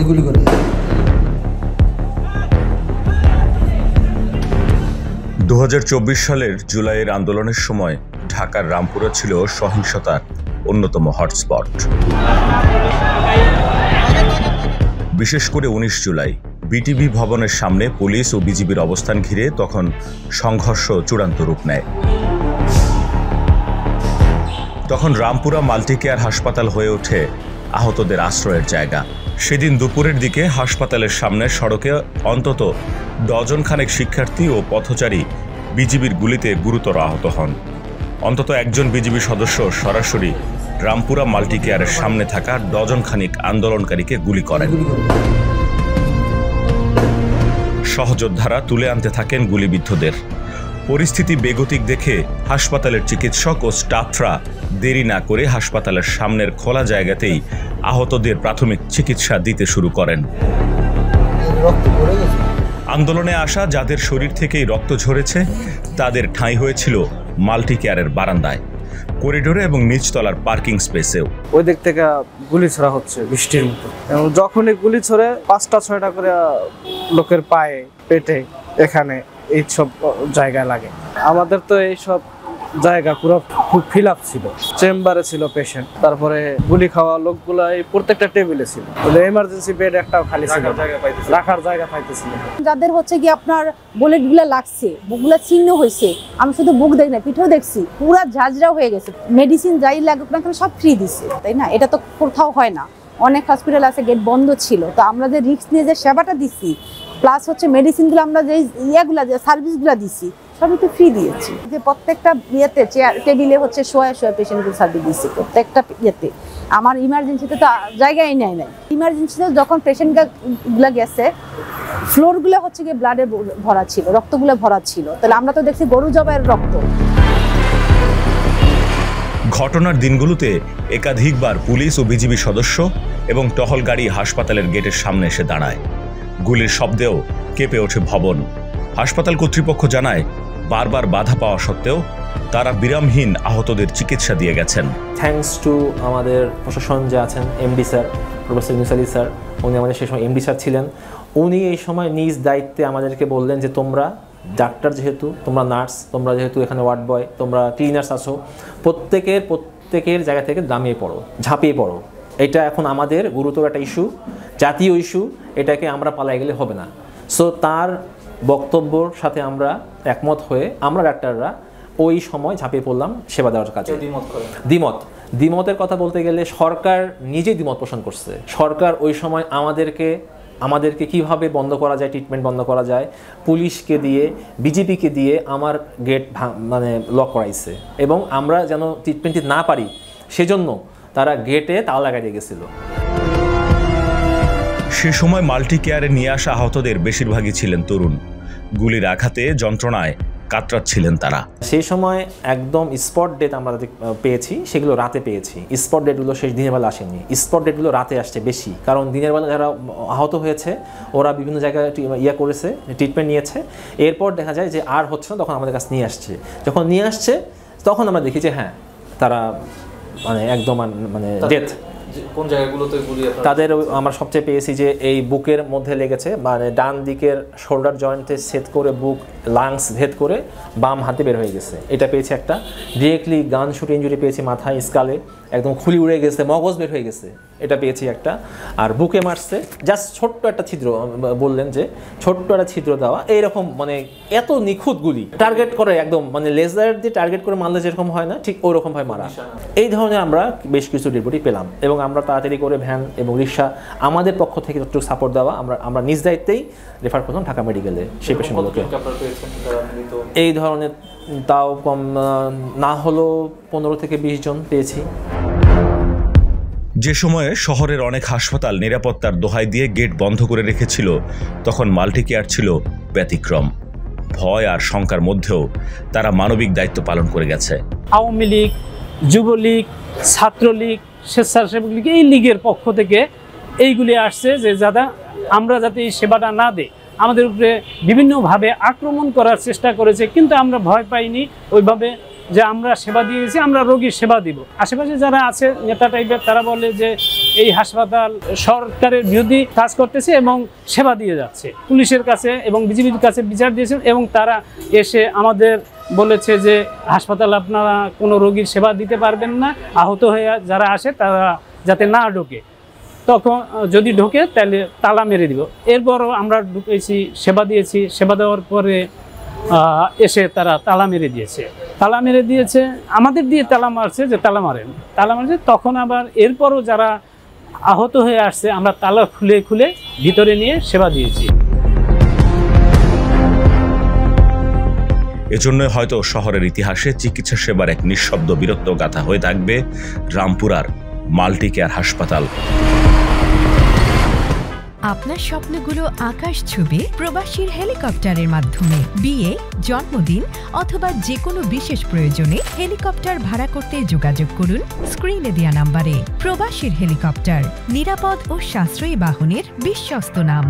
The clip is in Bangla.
যে গুলি করে। 2024 সালের জুলাইয়ের আন্দোলনের সময় ঢাকার রামপুরা ছিল সহিংসতার অন্যতম হটস্পট। বিশেষ করে 19 জুলাই বিটিভি ভবনের সামনে পুলিশ ও বিজিবির অবস্থান ঘিরে তখন সংঘর্ষ চূড়ান্ত রূপ নেয়। তখন রামপুরা মাল্টিকেয়ার হাসপাতাল হয়ে ওঠে আহতদের আশ্রয়ের জায়গা। সেদিন দুপুরের দিকে হাসপাতালের সামনে সড়কে অন্তত ডজনখানেক শিক্ষার্থী ও পথচারী বিজিবির গুলিতে গুরুতর আহত হন। অন্তত একজন বিজিবি সদস্য সরাসরি রামপুরা মাল্টিকেয়ারের সামনে থাকা ডজনখানিক আন্দোলনকারীকে গুলি করেন। সহযোদ্ধারা তুলে আনতে থাকেন গুলিবিদ্ধদের। পরিস্থিতি বেগতিক দেখে হাসপাতালের চিকিৎসক ও স্টাফরা দেরি না করে হাসপাতালের সামনের খোলা জায়গাতেই আহতদের প্রাথমিক চিকিৎসা দিতে শুরু করেন। আন্দোলনে আসা যাদের শরীর থেকেই রক্ত ঝরেছে তাদের ঠাঁই হয়েছিল মাল্টিকেয়ারের বারান্দায়, করিডোরে এবং নিচতলার পার্কিং স্পেসেও। ওই দিক থেকে গুলি ছোড়া হচ্ছে বৃষ্টির মতো, এবং যখনই গুলি ছোড়ে 5টা-6টা করে লোকের পায়ে, পেটে, এখানে এইসব জায়গায় লাগে। আমাদের তো এইসব জায়গা পুরো খুব ফিল আপ ছিল। চেম্বারে ছিল পেশেন্ট, তারপরে গুলি খাওয়া লোকগুলো এই প্রত্যেকটা টেবিলে ছিল। এমার্জেন্সি বেড একটাও খালি ছিল, রাখার জায়গা পাইতেছিল। যাদের হচ্ছে কি আপনার বুলেটগুলো লাগছে, বুকগুলো ছিন্ন হয়েছে, আমি শুধু বুক দেখি না, পিঠেও দেখছি, পুরো ঝাঁঝরা হয়ে গেছে। মেডিসিন যাই লাগুক না কেন সব ফ্রি দিচ্ছে, তাই না? এটা তো কোথাও হয় না। অনেক হসপিটাল আছে গেট বন্ধ ছিল, তো আমরা যে রিস্ক নিয়ে যে সেবাটা দিচ্ছি, প্লাস হচ্ছে মেডিসিনগুলো আমরা যে ইয়েগুলা যে সার্ভিসগুলো দিচ্ছি সবই তো ফ্রি দিয়েছি। যে প্রত্যেকটা ইয়েতে চেয়ার টেবিলে হচ্ছে শোয়া পেশেন্টগুলো সার্ভিস দিচ্ছি প্রত্যেকটা ইয়েতে। আমার ইমার্জেন্সিতে তো জায়গায় নেয় নাই। ইমার্জেন্সিতে যখন পেশেন্টগুলো গেছে ফ্লোরগুলো হচ্ছে গিয়ে ব্লাডে ভরা ছিল, রক্তগুলো ভরা ছিল। তাহলে আমরা তো দেখছি গরু জবাইয়ের রক্ত। ঘটনার দিনগুলোতে একাধিকবার পুলিশ ও বিজিবি সদস্য এবং টহল গাড়ি হাসপাতালের গেটের সামনে এসে দাঁড়ায়। গুলির শব্দেও কেঁপে ওঠে ভবন। হাসপাতাল কর্তৃপক্ষ জানায় বারবার বাধা পাওয়া সত্ত্বেও তারা বিরামহীন আহতদের চিকিৎসা দিয়ে গেছেন। থ্যাঙ্কস টু আমাদের প্রশাসন যে আছেন, MD sir, professor Yunus Ali sir, উনি আমাদের সেই সময় এমডি স্যার ছিলেন। উনি এই সময় নিজ দায়িত্বে আমাদেরকে বললেন যে তোমরা ডাক্তার যেহেতু, তোমরা নার্স, তোমরা যেহেতু এখানে ওয়ার্ড বয়, তোমরা ক্লিনার্স আছো, প্রত্যেকের জায়গা থেকে দামিয়ে পড়ো, ঝাঁপিয়ে পড়ো। এটা এখন আমাদের গুরুতর একটা ইস্যু, জাতীয় ইস্যু, এটাকে আমরা পালাই গেলে হবে না। সো তার বক্তব্যর সাথে আমরা একমত হয়ে আমরা ডাক্তাররা ওই সময় ঝাঁপিয়ে পড়লাম সেবা দেওয়ার কাজে। দ্বিমতের কথা বলতে গেলে সরকার নিজেই দ্বিমত পোষণ করছে। সরকার ওই সময় আমাদেরকে কিভাবে বন্ধ করা যায়, ট্রিটমেন্ট বন্ধ করা যায়, পুলিশকে দিয়ে, বিজিবিকে দিয়ে আমার গেট মানে লক করাইছে, এবং আমরা যেন ট্রিটমেন্ট না পারি সেজন্য তারা গেটে তালা লাগাই দিয়ে গেছিল। সে সময় মাল্টিকেয়ারে নিয়ে আসা আহতদের বেশিরভাগই ছিলেন তরুণ। গুলির আঘাতে যন্ত্রণায় কাতরাচ্ছিলেন তারা। সেই সময় একদম স্পট ডেট আমরা পেয়েছি, সেগুলো রাতে পেয়েছি। স্পট ডেটগুলো শেষ দিনের বেলা আসেনি, স্পট ডেটগুলো রাতে আসছে বেশি, কারণ দিনের বেলা যারা আহত হয়েছে ওরা বিভিন্ন জায়গায় করেছে, ট্রিটমেন্ট নিয়েছে। এরপর দেখা যায় যে আর হচ্ছে না, তখন আমাদের কাছে নিয়ে আসছে। যখন নিয়ে আসছে তখন আমরা দেখি যে হ্যাঁ তারা মানে একদম মানে ডেথ। কোন জায়গাগুলোতে গুলি তাদের আমরা সবচেয়ে পেয়েছি যে এই বুকের মধ্যে লেগেছে, মানে ডান দিকের শোল্ডার জয়েন্টে সেট করে বুক লাংস ভেদ করে বাম হাতে বের হয়ে গেছে, এটা পেয়েছি একটা। ডিরেক্টলি গান শুট ইঞ্জুরি পেয়েছি মাথায়, স্কালে একদম খুলি উড়ে গেছে, মগজ বের হয়ে গেছে, এটা পেয়েছি একটা। আর বুকে মারছে জাস্ট ছোট্ট একটা ছিদ্র, বললেন যে ছোট্ট একটা ছিদ্র দেওয়া, এইরকম মানে এত নিখুঁত গুলি টার্গেট করে, একদম মানে লেজার দিয়ে টার্গেট করে মারলে যেরকম হয় না ঠিক ওরকম ভাবে মারা। এই ধরনের আমরা বেশ কিছু রিপোর্টই পেলাম, এবং আমরা তাড়াতাড়ি করে ভ্যান এবং রিক্সা আমাদের পক্ষ থেকে যতটুকু সাপোর্ট দেওয়া আমরা নিজ দায়িত্বেই রেফার করলাম ঢাকা মেডিকেলে সেই পেশেন্টগুলোকে। এই ধরনের তাও কম না হলো 15 থেকে 20 জন পেয়েছি। যে সময়ে শহরের অনেক হাসপাতাল নিরাপত্তার দোহাই দিয়ে গেট বন্ধ করে রেখেছিল, তখন মাল্টিকেয়ার ছিল ব্যতিক্রম। ভয় আর শঙ্কার মধ্যেও তারা মানবিক দায়িত্ব পালন করে গেছে। আওয়ামী লীগ, যুবলীগ, ছাত্রলীগ, স্বেচ্ছাসেবক লীগ, এই লীগের পক্ষ থেকে এইগুলি আসছে যে আমরা যাতে এই সেবাটা না দেই, আমাদের উপরে বিভিন্নভাবে আক্রমণ করার চেষ্টা করেছে, কিন্তু আমরা ভয় পাইনি ওইভাবে যে আমরা সেবা দিয়েছি, আমরা রোগীর সেবা দিব। আশেপাশে যারা আছে নেতা টাইপের, তারা বলে যে এই হাসপাতাল সরকারের বিরোধী কাজ করতেছে এবং সেবা দিয়ে যাচ্ছে। পুলিশের কাছে এবং বিজিবির কাছে বিচার দিয়েছেন এবং তারা এসে আমাদের বলেছে যে হাসপাতাল আপনারা কোনো রোগীর সেবা দিতে পারবেন না, আহত হয়ে যারা আসে তারা যাতে না ঢোকে, তখন যদি ঢোকে তাহলে তালা মেরে দিব। এরপরও আমরা ঢুকেছি, সেবা দিয়েছি, সেবা দেওয়ার পরে এসে তারা তালা মেরে দিয়েছে, আমাদের দিয়ে তালা মারছে যে তালা মারছে। তখন আবার এরপরও যারা আহত হয়ে আসছে আমরা তালা খুলে ভিতরে নিয়ে সেবা দিয়েছি। এজন্যই হয়তো শহরের ইতিহাসে চিকিৎসা সেবার এক নিঃশব্দ বীরত্ব গাথা হয়ে থাকবে রামপুরার মাল্টি কেয়ার হাসপাতাল। আপনার স্বপ্নগুলো আকাশ ছুবে প্রবাসীর হেলিকপ্টারের মাধ্যমে। বিয়ে, জন্মদিন অথবা যে কোনো বিশেষ প্রয়োজনে হেলিকপ্টার ভাড়া করতে যোগাযোগ করুন স্ক্রিনে দেয়া নাম্বারে। প্রবাসীর হেলিকপ্টার, নিরাপদ ও সাশ্রয়ী বাহনের বিশ্বস্ত নাম।